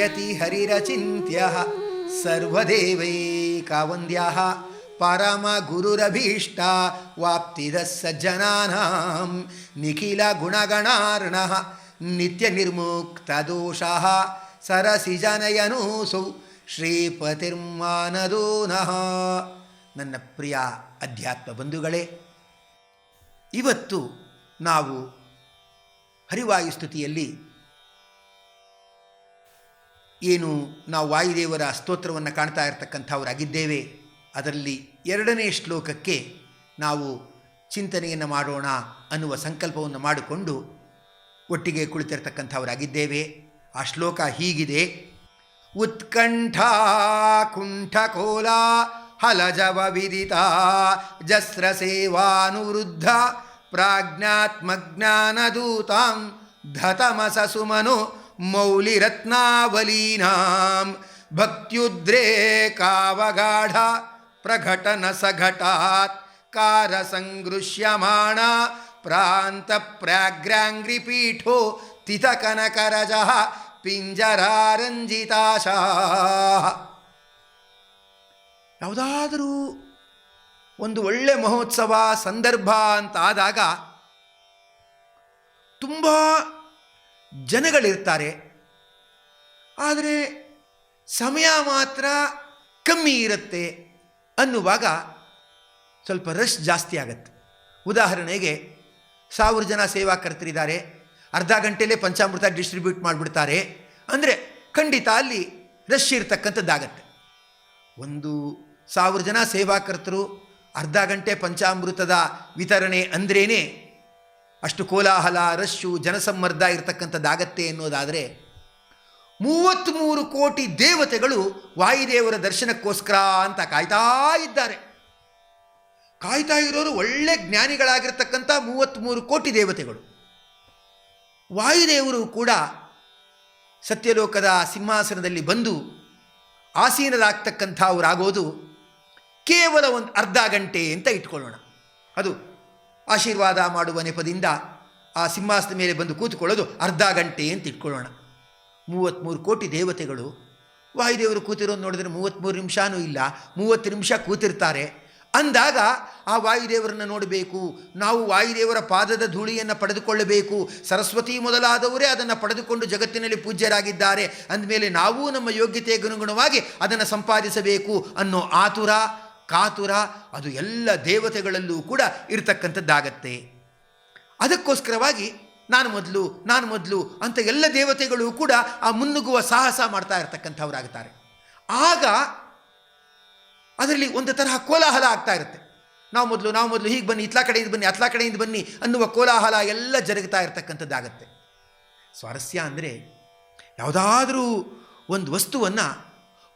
ಯತಿ ಹರಿರಚಿಂತ್ಯ ಸರ್ವದೇವೈಕಾವಂದ್ಯಃ ಪರಮ ಗುರುರಭೀಷ್ಟ ವಾಪ್ತಿದ ಸಜ್ಜನಾನಾಂ ನಿಖಿಲ ಗುಣಗಣಾರ್ಣಃ ನಿತ್ಯ ನಿರ್ಮುಕ್ತ ದೋಷಃ ಸರಸಿಜನಯನೂಸೌ ಶ್ರೀಪತಿರ್ಮಾನದೋ ನಃ. ನನ್ನ ಪ್ರಿಯ ಅಧ್ಯಾತ್ಮ ಬಂಧುಗಳೇ, ಇವತ್ತು ನಾವು ಹರಿವಾಯುಸ್ತುತಿಯಲ್ಲಿ ಏನು ನಾವು ವಾಯುದೇವರ ಸ್ತೋತ್ರವನ್ನು ಕಾಣ್ತಾ ಇರತಕ್ಕಂಥವರಾಗಿದ್ದೇವೆ. ಅದರಲ್ಲಿ 2ನೇ ಶ್ಲೋಕಕ್ಕೆ ನಾವು ಚಿಂತನೆಯನ್ನು ಮಾಡೋಣ ಅನ್ನುವ ಸಂಕಲ್ಪವನ್ನು ಮಾಡಿಕೊಂಡು ಒಟ್ಟಿಗೆ ಕುಳಿತಿರ್ತಕ್ಕಂಥವರಾಗಿದ್ದೇವೆ. ಆ ಶ್ಲೋಕ ಹೀಗಿದೆ: ಉತ್ಕಂಠಾ ಕುಂಠಕೋಲ ಹಲಜವ ವಿದಿತ ಜಸ್ರ ಸೇವಾನುವೃದ್ಧ ಪ್ರಾಜ್ಞಾತ್ಮಜ್ಞಾನದೂತಾಂ ಧತಮಸ ಸುಮನು ಮೌಲಿರತ್ನಾವಲೀನಾಂ ಭಕ್ತ್ಯುದ್ರೇಕಾವಗಾಢ ಪ್ರಘಟನ ಸಘಟಾತ್ ಕಾರ ಸಂಗೃಶ್ಯಮಾಣ ಪ್ರಾಂತ ಪ್ರಾಗ್ರಾಂಗ್ರಿಪೀಠೋ ತಿತಕನಕರಜ ಪಿಂಜರಾರಂಜಿತಾಶಾ. ಯಾವುದಾದರೂ ಒಂದು ಒಳ್ಳೆ ಮಹೋತ್ಸವ ಸಂದರ್ಭ ಅಂತ ಆದಾಗ ತುಂಬ ಜನಗಳಿರ್ತಾರೆ, ಆದರೆ ಸಮಯ ಮಾತ್ರ ಕಮ್ಮಿ ಇರುತ್ತೆ ಅನ್ನುವಾಗ ಸ್ವಲ್ಪ ರಶ್ ಜಾಸ್ತಿ ಆಗತ್ತೆ. ಉದಾಹರಣೆಗೆ 1000 ಜನ ಸೇವಾಕರ್ತರಿದ್ದಾರೆ, ಅರ್ಧ ಗಂಟೆಯಲ್ಲೇ ಪಂಚಾಮೃತ ಡಿಸ್ಟ್ರಿಬ್ಯೂಟ್ ಮಾಡಿಬಿಡ್ತಾರೆ ಅಂದರೆ ಖಂಡಿತ ಅಲ್ಲಿ ರಶ್ ಇರ್ತಕ್ಕಂಥದ್ದಾಗತ್ತೆ. 1000 ಜನ ಸೇವಾಕರ್ತರು, ಅರ್ಧ ಗಂಟೆ ಪಂಚಾಮೃತದ ವಿತರಣೆ ಅಂದ್ರೇ ಅಷ್ಟು ಕೋಲಾಹಲ, ರಶ್ಶು, ಜನಸಮ್ಮರ್ದ ಇರತಕ್ಕಂಥದ್ದಾಗತ್ತೆ ಅನ್ನೋದಾದರೆ 33 ಕೋಟಿ ದೇವತೆಗಳು ವಾಯುದೇವರ ದರ್ಶನಕ್ಕೋಸ್ಕರ ಅಂತ ಕಾಯ್ತಾ ಇದ್ದಾರೆ. ಕಾಯ್ತಾ ಇರೋರು ಒಳ್ಳೆ ಜ್ಞಾನಿಗಳಾಗಿರ್ತಕ್ಕಂಥ 33 ಕೋಟಿ ದೇವತೆಗಳು. ವಾಯುದೇವರು ಕೂಡ ಸತ್ಯಲೋಕದ ಸಿಂಹಾಸನದಲ್ಲಿ ಬಂದು ಆಸೀನರಾಗ್ತಕ್ಕಂಥವರಾಗೋದು ಕೇವಲ ಒಂದು ಅರ್ಧ ಗಂಟೆ ಅಂತ ಇಟ್ಕೊಳ್ಳೋಣ. ಅದು ಆಶೀರ್ವಾದ ಮಾಡುವ ನೆಪದಿಂದ ಆ ಸಿಂಹಾಸನದ ಮೇಲೆ ಬಂದು ಕೂತ್ಕೊಳ್ಳೋದು ಅರ್ಧ ಗಂಟೆ ಅಂತ ಇಟ್ಕೊಳ್ಳೋಣ. 33 ಕೋಟಿ ದೇವತೆಗಳು ವಾಯುದೇವರು ಕೂತಿರೋದು ನೋಡಿದ್ರೆ 33 ನಿಮಿಷನೂ ಇಲ್ಲ, 30 ನಿಮಿಷ ಕೂತಿರ್ತಾರೆ ಅಂದಾಗ ಆ ವಾಯುದೇವರನ್ನು ನೋಡಬೇಕು, ನಾವು ವಾಯುದೇವರ ಪಾದದ ಧೂಳಿಯನ್ನು ಪಡೆದುಕೊಳ್ಳಬೇಕು. ಸರಸ್ವತಿ ಮೊದಲಾದವರೇ ಅದನ್ನು ಪಡೆದುಕೊಂಡು ಜಗತ್ತಿನಲ್ಲಿ ಪೂಜ್ಯರಾಗಿದ್ದಾರೆ ಅಂದಮೇಲೆ ನಾವು ನಮ್ಮ ಯೋಗ್ಯತೆಗೆ ಅನುಗುಣವಾಗಿ ಅದನ್ನು ಸಂಪಾದಿಸಬೇಕು ಅನ್ನೋ ಆತುರ ಕಾತುರ ಅದು ಎಲ್ಲ ದೇವತೆಗಳಲ್ಲೂ ಕೂಡ ಇರತಕ್ಕಂಥದ್ದಾಗತ್ತೆ. ಅದಕ್ಕೋಸ್ಕರವಾಗಿ ನಾನು ಮೊದಲು ಅಂತ ಎಲ್ಲ ದೇವತೆಗಳು ಕೂಡ ಆ ಮುನ್ನುಗ್ಗುವ ಸಾಹಸ ಮಾಡ್ತಾ ಇರತಕ್ಕಂಥವ್ರಾಗ್ತಾರೆ. ಆಗ ಅದರಲ್ಲಿ ಒಂದು ತರಹ ಕೋಲಾಹಲ ಆಗ್ತಾ ಇರುತ್ತೆ. ನಾವು ಮೊದಲು ಹೀಗೆ ಬನ್ನಿ, ಇತ್ಲಾ ಕಡೆಯಿಂದ ಬನ್ನಿ, ಅತ್ಲಾ ಕಡೆಯಿಂದ ಬನ್ನಿ ಅನ್ನುವ ಕೋಲಾಹಲ ಎಲ್ಲ ಜರುಗ್ತಾ ಇರತಕ್ಕಂಥದ್ದಾಗತ್ತೆ. ಸ್ವಾರಸ್ಯ ಅಂದರೆ ಯಾವುದಾದ್ರೂ ಒಂದು ವಸ್ತುವನ್ನು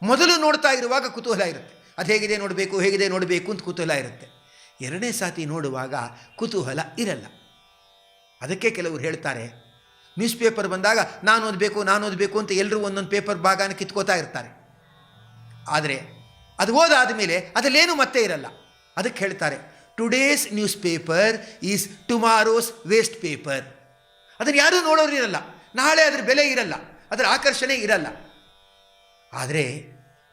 ಮೊದಲು ನೋಡ್ತಾ ಇರುವಾಗ ಕುತೂಹಲ ಇರುತ್ತೆ, ಅದು ಹೇಗಿದೆ ನೋಡಬೇಕು ಅಂತ ಕುತೂಹಲ ಇರುತ್ತೆ. 2ನೇ ಸಾತಿ ನೋಡುವಾಗ ಕುತೂಹಲ ಇರಲ್ಲ. ಅದಕ್ಕೆ ಕೆಲವರು ಹೇಳ್ತಾರೆ, ನ್ಯೂಸ್ ಪೇಪರ್ ಬಂದಾಗ ನಾನು ಓದಬೇಕು ಅಂತ ಎಲ್ಲರೂ ಒಂದೊಂದು ಪೇಪರ್ ಭಾಗನ ಕಿತ್ಕೋತಾ ಇರ್ತಾರೆ. ಆದರೆ ಅದು ಓದಾದ ಮೇಲೆ ಅದರಲ್ಲೇನೂ ಮತ್ತೆ ಇರಲ್ಲ. ಅದಕ್ಕೆ ಹೇಳ್ತಾರೆ, today's news paper is tomorrow's waste paper. ಅದನ್ನು ಯಾರೂ ನೋಡೋರು ಇರಲ್ಲ, ನಾಳೆ ಅದರ ಬೆಲೆ ಇರಲ್ಲ, ಅದರ ಆಕರ್ಷಣೆ ಇರಲ್ಲ. ಆದರೆ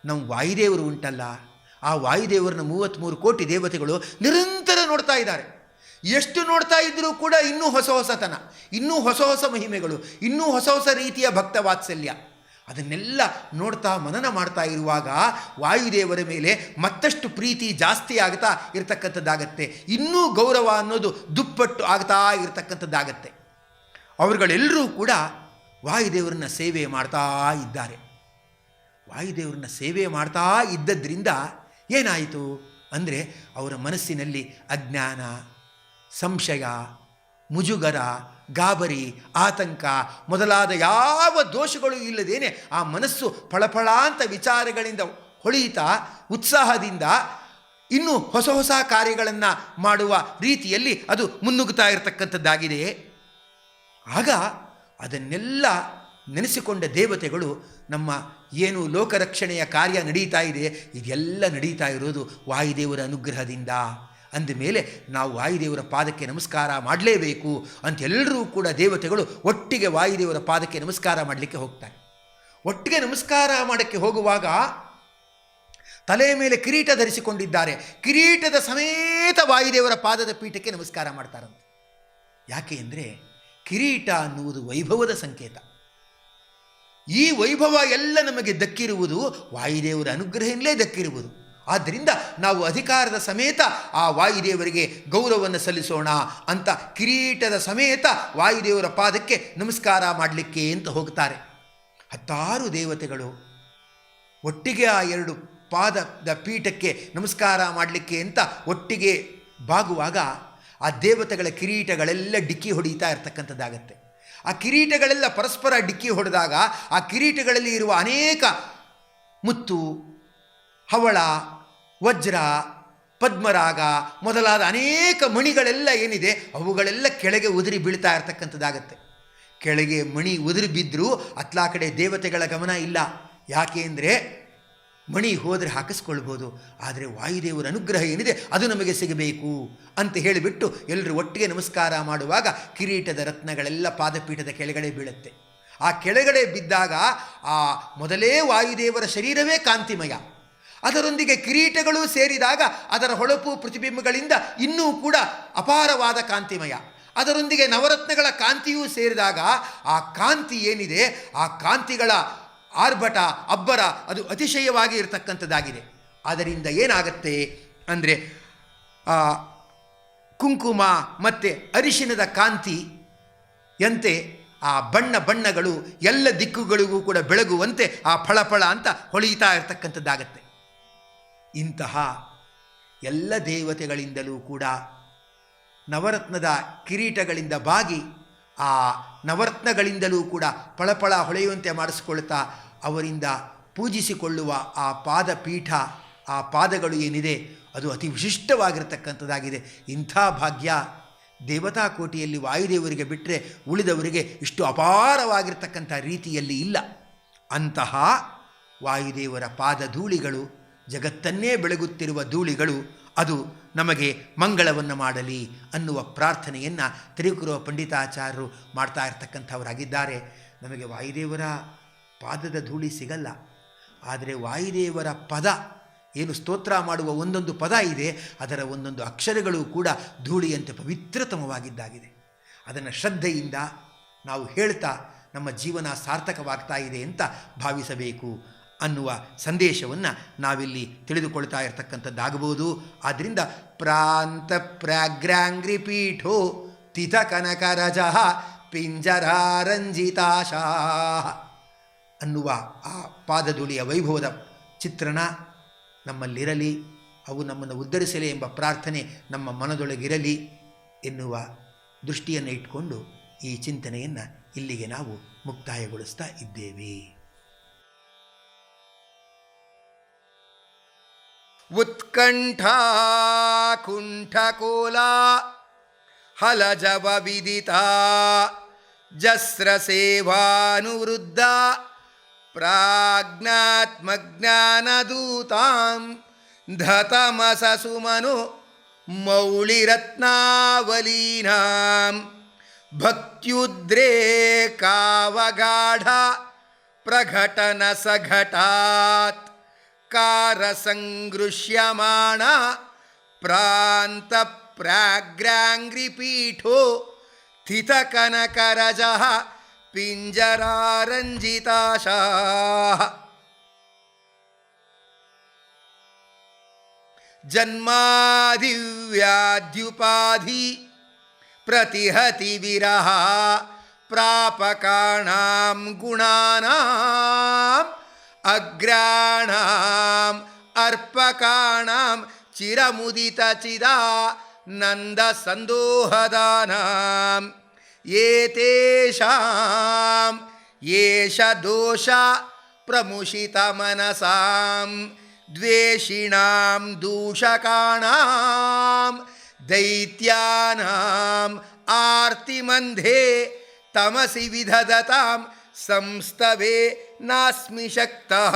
ನಮ್ಮ ವಾಯುದೇವರು ಉಂಟಲ್ಲ, ಆ ವಾಯುದೇವರನ್ನ 33 ಕೋಟಿ ದೇವತೆಗಳು ನಿರಂತರ ನೋಡ್ತಾ ಇದ್ದಾರೆ. ಎಷ್ಟು ನೋಡ್ತಾ ಇದ್ದರೂ ಕೂಡ ಇನ್ನೂ ಹೊಸತನ, ಇನ್ನೂ ಹೊಸ ಮಹಿಮೆಗಳು, ಇನ್ನೂ ಹೊಸ ರೀತಿಯ ಭಕ್ತ ವಾತ್ಸಲ್ಯ ಅದನ್ನೆಲ್ಲ ನೋಡ್ತಾ ಮನನ ಮಾಡ್ತಾ ಇರುವಾಗ ವಾಯುದೇವರ ಮೇಲೆ ಮತ್ತಷ್ಟು ಪ್ರೀತಿ ಜಾಸ್ತಿ ಆಗ್ತಾ ಇರತಕ್ಕಂಥದ್ದಾಗತ್ತೆ. ಇನ್ನೂ ಗೌರವ ಅನ್ನೋದು ದುಪ್ಪಟ್ಟು ಆಗ್ತಾ ಇರತಕ್ಕಂಥದ್ದಾಗತ್ತೆ. ಅವರುಗಳೆಲ್ಲರೂ ಕೂಡ ವಾಯುದೇವರನ್ನ ಸೇವೆ ಮಾಡ್ತಾ ಇದ್ದಾರೆ. ವಾಯುದೇವರನ್ನ ಸೇವೆ ಮಾಡ್ತಾ ಇದ್ದದ್ರಿಂದ ಏನಾಯಿತು ಅಂದರೆ ಅವರ ಮನಸ್ಸಿನಲ್ಲಿ ಅಜ್ಞಾನ, ಸಂಶಯ, ಮುಜುಗರ, ಗಾಬರಿ, ಆತಂಕ ಮೊದಲಾದ ಯಾವ ದೋಷಗಳು ಇಲ್ಲದೇನೆ ಆ ಮನಸ್ಸು ಫಳಫಳ ಅಂತ ವಿಚಾರಗಳಿಂದ ಹೊಳೆಯುತ್ತಾ ಉತ್ಸಾಹದಿಂದ ಇನ್ನೂ ಹೊಸ ಕಾರ್ಯಗಳನ್ನು ಮಾಡುವ ರೀತಿಯಲ್ಲಿ ಅದು ಮುನ್ನುಗ್ಗುತ್ತಾ ಇರತಕ್ಕಂಥದ್ದಾಗಿದೆ. ಆಗ ಅದನ್ನೆಲ್ಲ ನೆನೆಸಿಕೊಂಡ ದೇವತೆಗಳು ನಮ್ಮ ಏನು ಲೋಕರಕ್ಷಣೆಯ ಕಾರ್ಯ ನಡೀತಾ ಇದೆ ಇದೆಲ್ಲ ನಡೀತಾ ಇರೋದು ವಾಯುದೇವರ ಅನುಗ್ರಹದಿಂದ. ಅಂದಮೇಲೆ ನಾವು ವಾಯುದೇವರ ಪಾದಕ್ಕೆ ನಮಸ್ಕಾರ ಮಾಡಲೇಬೇಕು ಅಂತೆಲ್ಲರೂ ಕೂಡ ದೇವತೆಗಳು ಒಟ್ಟಿಗೆ ವಾಯುದೇವರ ಪಾದಕ್ಕೆ ನಮಸ್ಕಾರ ಮಾಡಲಿಕ್ಕೆ ಹೋಗ್ತಾರೆ. ಒಟ್ಟಿಗೆ ನಮಸ್ಕಾರ ಮಾಡೋಕ್ಕೆ ಹೋಗುವಾಗ ತಲೆಯ ಮೇಲೆ ಕಿರೀಟ ಧರಿಸಿಕೊಂಡಿದ್ದಾರೆ. ಕಿರೀಟದ ಸಮೇತ ವಾಯುದೇವರ ಪಾದದ ಪೀಠಕ್ಕೆ ನಮಸ್ಕಾರ ಮಾಡ್ತಾರಂತೆ. ಯಾಕೆ ಅಂದರೆ ಕಿರೀಟ ಅನ್ನುವುದು ವೈಭವದ ಸಂಕೇತ. ಈ ವೈಭವ ಎಲ್ಲ ನಮಗೆ ದಕ್ಕಿರುವುದು ವಾಯುದೇವರ ಅನುಗ್ರಹದಿಂದಲೇ ದಕ್ಕಿರುವುದು. ಆದ್ದರಿಂದ ನಾವು ಅಧಿಕಾರದ ಸಮೇತ ಆ ವಾಯುದೇವರಿಗೆ ಗೌರವವನ್ನು ಸಲ್ಲಿಸೋಣ ಅಂತ ಕಿರೀಟದ ಸಮೇತ ವಾಯುದೇವರ ಪಾದಕ್ಕೆ ನಮಸ್ಕಾರ ಮಾಡಲಿಕ್ಕೆ ಅಂತ ಹೋಗ್ತಾರೆ. 10 ದೇವತೆಗಳು ಒಟ್ಟಿಗೆ ಆ 2 ಪಾದದ ಪೀಠಕ್ಕೆ ನಮಸ್ಕಾರ ಮಾಡಲಿಕ್ಕೆ ಅಂತ ಒಟ್ಟಿಗೆ ಬಾಗುವಾಗ ಆ ದೇವತೆಗಳ ಕಿರೀಟಗಳೆಲ್ಲ ಡಿಕ್ಕಿ ಹೊಡೀತಾ ಇರ್ತಕ್ಕಂಥದ್ದಾಗತ್ತೆ. ಆ ಕಿರೀಟಗಳೆಲ್ಲ ಪರಸ್ಪರ ಡಿಕ್ಕಿ ಹೊಡೆದಾಗ ಆ ಕಿರೀಟಗಳಲ್ಲಿ ಇರುವ ಅನೇಕ ಮುತ್ತು, ಹವಳ, ವಜ್ರ, ಪದ್ಮರಾಗ ಮೊದಲಾದ ಅನೇಕ ಮಣಿಗಳೆಲ್ಲ ಏನಿದೆ ಅವುಗಳೆಲ್ಲ ಕೆಳಗೆ ಉದುರಿ ಬೀಳ್ತಾ ಇರ್ತಕ್ಕಂಥದ್ದಾಗತ್ತೆ. ಕೆಳಗೆ ಮಣಿ ಉದುರಿ ಬಿದ್ದರೂ ಅತ್ಲಾ ಕಡೆ ದೇವತೆಗಳ ಗಮನ ಇಲ್ಲ. ಯಾಕೆ ಅಂದರೆ ಮಣಿ ಹೋದರೆ ಹಾಕಿಸ್ಕೊಳ್ಬೋದು, ಆದರೆ ವಾಯುದೇವರ ಅನುಗ್ರಹ ಏನಿದೆ ಅದು ನಮಗೆ ಸಿಗಬೇಕು ಅಂತ ಹೇಳಿಬಿಟ್ಟು ಎಲ್ಲರೂ ಒಟ್ಟಿಗೆ ನಮಸ್ಕಾರ ಮಾಡುವಾಗ ಕಿರೀಟದ ರತ್ನಗಳೆಲ್ಲ ಪಾದಪೀಠದ ಕೆಳಗಡೆ ಬೀಳುತ್ತೆ. ಆ ಕೆಳಗಡೆ ಬಿದ್ದಾಗ ಆ ಮೊದಲೇ ವಾಯುದೇವರ ಶರೀರವೇ ಕಾಂತಿಮಯ, ಅದರೊಂದಿಗೆ ಕಿರೀಟಗಳು ಸೇರಿದಾಗ ಅದರ ಹೊಳಪು ಪ್ರತಿಬಿಂಬಗಳಿಂದ ಇನ್ನೂ ಕೂಡ ಅಪಾರವಾದ ಕಾಂತಿಮಯ, ಅದರೊಂದಿಗೆ ನವರತ್ನಗಳ ಕಾಂತಿಯೂ ಸೇರಿದಾಗ ಆ ಕಾಂತಿ ಏನಿದೆ ಆ ಕಾಂತಿಗಳ ಆರ್ಭಟ ಅಬ್ಬರ ಅದು ಅತಿಶಯವಾಗಿ ಇರತಕ್ಕಂಥದ್ದಾಗಿದೆ. ಅದರಿಂದ ಏನಾಗತ್ತೆ ಅಂದರೆ ಕುಂಕುಮ ಮತ್ತು ಅರಿಶಿಣದ ಕಾಂತಿಯಂತೆ ಆ ಬಣ್ಣಗಳು ಎಲ್ಲ ದಿಕ್ಕುಗಳಿಗೂ ಕೂಡ ಬೆಳಗುವಂತೆ ಆ ಫಳಫಳ ಅಂತ ಹೊಳೆಯುತ್ತಾ ಇರತಕ್ಕಂಥದ್ದಾಗತ್ತೆ. ಇಂತಹ ಎಲ್ಲ ದೇವತೆಗಳಿಂದಲೂ ಕೂಡ ನವರತ್ನದ ಕಿರೀಟಗಳಿಂದ ಬಾಗಿ ಆ ನವರತ್ನಗಳಿಂದಲೂ ಕೂಡ ಫಳಫಳ ಹೊಳೆಯುವಂತೆ ಮಾಡಿಸಿಕೊಳ್ತಾ ಅವರಿಂದ ಪೂಜಿಸಿಕೊಳ್ಳುವ ಆ ಪಾದಪೀಠ, ಆ ಪಾದಗಳು ಏನಿದೆ ಅದು ಅತಿ ವಿಶಿಷ್ಟವಾಗಿರತಕ್ಕಂಥದ್ದಾಗಿದೆ. ಇಂಥ ಭಾಗ್ಯ ದೇವತಾ ಕೋಟಿಯಲ್ಲಿ ವಾಯುದೇವರಿಗೆ ಬಿಟ್ಟರೆ ಉಳಿದವರಿಗೆ ಇಷ್ಟು ಅಪಾರವಾಗಿರ್ತಕ್ಕಂಥ ರೀತಿಯಲ್ಲಿ ಇಲ್ಲ. ಅಂತಹ ವಾಯುದೇವರ ಪಾದ ಧೂಳಿಗಳು, ಜಗತ್ತನ್ನೇ ಬೆಳಗುತ್ತಿರುವ ಧೂಳಿಗಳು, ಅದು ನಮಗೆ ಮಂಗಳವನ್ನು ಮಾಡಲಿ ಅನ್ನುವ ಪ್ರಾರ್ಥನೆಯನ್ನು ತಿರುಕುರುವ ಪಂಡಿತಾಚಾರ್ಯರು ಮಾಡ್ತಾ ಇರ್ತಕ್ಕಂಥವರಾಗಿದ್ದಾರೆ. ನಮಗೆ ವಾಯುದೇವರ ಪಾದದ ಧೂಳಿ ಸಿಗಲ್ಲ, ಆದರೆ ವಾಯುದೇವರ ಪದ ಏನು ಸ್ತೋತ್ರ ಮಾಡುವ ಒಂದೊಂದು ಪದ ಇದೆ ಅದರ ಒಂದೊಂದು ಅಕ್ಷರಗಳು ಕೂಡ ಧೂಳಿಯಂತೆ ಪವಿತ್ರತಮವಾಗಿದ್ದಾಗಿದೆ. ಅದನ್ನು ಶ್ರದ್ಧೆಯಿಂದ ನಾವು ಹೇಳ್ತಾ ನಮ್ಮ ಜೀವನ ಸಾರ್ಥಕವಾಗ್ತಾ ಇದೆ ಅಂತ ಭಾವಿಸಬೇಕು ಅನ್ನುವ ಸಂದೇಶವನ್ನು ನಾವಿಲ್ಲಿ ತಿಳಿದುಕೊಳ್ತಾ ಇರತಕ್ಕಂಥದ್ದಾಗಬಹುದು. ಆದ್ದರಿಂದ ಪ್ರಾಂತ ಪ್ರಾಗ್ರಾಂಗ್ರಿ ಪೀಠೋ ತಿಥ ಕನಕರಜ ಪಿಂಜರಾರಂಜಿತಾಶಾ ಅನ್ನುವ ಆ ಪಾದಧೂಳಿಯ ವೈಭವದ ಚಿತ್ರಣ ನಮ್ಮಲ್ಲಿರಲಿ, ಅವು ನಮ್ಮನ್ನು ಉದ್ಧರಿಸಲಿ ಎಂಬ ಪ್ರಾರ್ಥನೆ ನಮ್ಮ ಮನದೊಳಗಿರಲಿ ಎನ್ನುವ ದೃಷ್ಟಿಯನ್ನು ಇಟ್ಕೊಂಡು ಈ ಚಿಂತನೆಯನ್ನು ಇಲ್ಲಿಗೆ ನಾವು ಮುಕ್ತಾಯಗೊಳಿಸ್ತಾ ಇದ್ದೇವೆ. ಉತ್ಕಂಠಾ ಕುಂಠಕೋಲಾ ಹಲಜವ ವಿದಿತಾ ಜಸ್ರ ಸೇವಾನುವೃದ್ಧ ಪ್ರಾಜ್ಞಾತ್ಮಜ್ಞಾನದೂತಾಂ ಧತಮಸಸುಮನು ಮೌಳಿರತ್ನಾವಲೀನಾಂ ಭಕ್ತ್ಯುದ್ರೇಕಾವಗಾಢ ಪ್ರಘಟನ ಸಘಟಾತ್ ಕಾರಸಂಗೃಶ್ಯಮಾಣ ಪ್ರಾಂತ ಪ್ರಾಗ್ರಾಂಗ್ರಿಪೀಠೋ ಸ್ಥಿತ ಕನಕರಜ ಪಿಂಜರಾರಂಜಿತಾಶಾ. ಜನ್ಮಾಧಿವ್ಯಾಧ್ಯುಪಾಧಿ ಪ್ರತಿಹತಿ ವಿರಹ ಪ್ರಾಪಕಾಣಾಂ ಗುಣಾನಾಂ ಅಗ್ರಾಣಾಂ ಅರ್ಪಕಾಣಾಂ ಚಿರಮುದಿತ ಚಿದಾನಂದ ಸಂದೋಹದಾನಾಂ ಏತೇಷಾಂ ಏಷ ದೋಷ ಪ್ರಮುಷಿತ ಮನಸಾಂ ದ್ವೇಷಿಣಾಂ ದೂಷಕಾಣಾಂ ದೈತ್ಯಾನಾಂ ಆರ್ತಿಮಂಧೇ ತಮಸಿ ವಿಧದತಾಂ ಸಂಸ್ತವೇ ನಾಸ್ಮಿ ಶಕ್ತಃ.